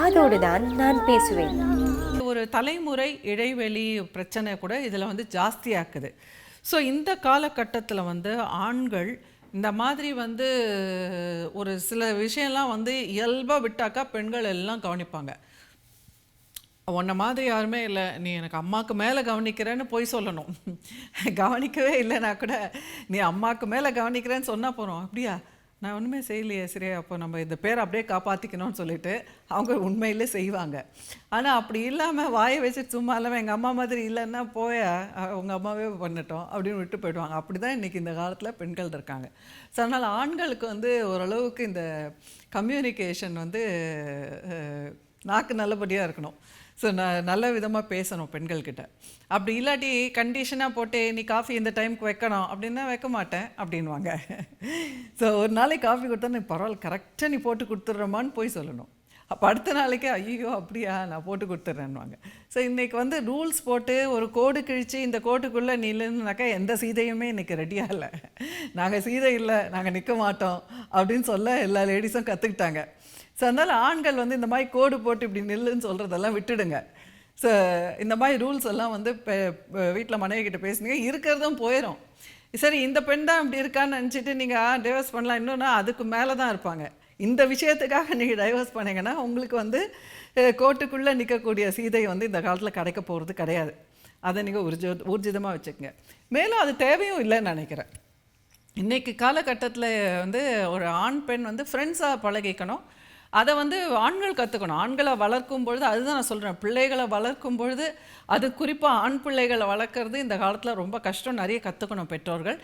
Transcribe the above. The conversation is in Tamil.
காதோடு தான் நான் பேசுவேன். ஒரு தலைமுறை இடைவெளி பிரச்சனை கூட இதில் வந்து ஜாஸ்தியாக்குது. ஸோ இந்த காலகட்டத்தில் வந்து ஆண்கள் இந்த மாதிரி வந்து ஒரு சில விஷயம்லாம் வந்து இயல்பாக விட்டாக்கா பெண்கள் எல்லாம் கவனிப்பாங்க. உன்ன மாதிரி யாருமே இல்லை, நீ எனக்கு அம்மாவுக்கு மேலே கவனிக்கிறேன்னு போய் சொல்லணும். கவனிக்கவே இல்லைனா கூட நீ அம்மாவுக்கு மேலே கவனிக்கிறேன்னு சொன்னால் போகிறோம். அப்படியா, நான் ஒன்றுமே செய்யலையே, சரியா, அப்போ நம்ம இந்த பேரை அப்படியே காப்பாற்றிக்கணும்னு சொல்லிட்டு அவங்க உண்மையிலே செய்வாங்க. ஆனால் அப்படி இல்லாமல் வாயை வச்சுட்டு சும்மா இல்லாமல் எங்கள் அம்மா மாதிரி இல்லைன்னா போய உங்கள் அம்மாவே பண்ணட்டும் அப்படின்னு விட்டு போயிடுவாங்க. அப்படி தான் இன்றைக்கி இந்த காலத்தில் பெண்கள் இருக்காங்க. ஸோ அதனால் ஆண்களுக்கு வந்து ஓரளவுக்கு இந்த கம்யூனிகேஷன் வந்து நாக்கு நல்லபடியாக இருக்கணும். ஸோ நல்ல விதமாக பேசணும் பெண்கள்கிட்ட. அப்படி இல்லாட்டி கண்டிஷனாக போட்டு நீ காஃபி இந்த டைமுக்கு வைக்கணும் அப்படின்னா வைக்க மாட்டேன் அப்படின்வாங்க. ஸோ ஒரு நாளைக்கு காஃபி கொடுத்தா நீ பரவாயில்ல கரெக்டாக நீ போட்டு கொடுத்துட்றமான்னு போய் சொல்லணும். அப்போ அடுத்த நாளைக்கு ஐயோ அப்படியா நான் போட்டு கொடுத்துட்றேன்னுவாங்க. ஸோ இன்றைக்கி வந்து ரூல்ஸ் போட்டு ஒரு கோடு கிழித்து இந்த கோட்டுக்குள்ளே நீ இல்லைன்னாக்கா எந்த சீதையுமே இன்றைக்கி ரெடியாக இல்லை. நாங்கள் சீதை இல்லை, நாங்கள் நிற்க மாட்டோம் அப்படின்னு சொல்ல எல்லா லேடிஸும் கற்றுக்கிட்டாங்க. ஸோ அதனால் ஆண்கள் வந்து இந்த மாதிரி கோடு போட்டு இப்படி நில்லுன்னு சொல்கிறதெல்லாம் விட்டுடுங்க. ஸோ இந்த மாதிரி ரூல்ஸ் எல்லாம் வந்து வீட்டில் மனைவி கிட்ட பேசுனீங்க இருக்கிறதும் போயிடும். சரி இந்த பெண் தான் இப்படி இருக்கான்னு நினச்சிட்டு நீங்கள் டைவர்ஸ் பண்ணலாம், இன்னொன்னா அதுக்கு மேலே தான் இருப்பாங்க. இந்த விஷயத்துக்காக நீங்கள் டைவர்ஸ் பண்ணிங்கன்னா உங்களுக்கு வந்து கோட்டுக்குள்ளே நிற்கக்கூடிய சீதை வந்து இந்த காலத்தில் கிடைக்க போகிறது கிடையாது. அதை நீங்கள் ஊர்ஜிதமாக வச்சுக்கோங்க. மேலும் அது தேவையும் இல்லைன்னு நினைக்கிறேன். இன்றைக்கி காலகட்டத்தில் வந்து ஒரு ஆண் பெண் வந்து ஃப்ரெண்ட்ஸாக பழகிக்கணும். அதை வந்து ஆண்கள் கற்றுக்கணும். ஆண்களை வளர்க்கும் பொழுது அதுதான் நான் சொல்கிறேன், பிள்ளைகளை வளர்க்கும் பொழுது அது குறிப்பாக ஆண் பிள்ளைகளை வளர்க்குறது இந்த காலத்தில் ரொம்ப கஷ்டம். நிறைய கற்றுக்கணும் பெற்றோர்கள்.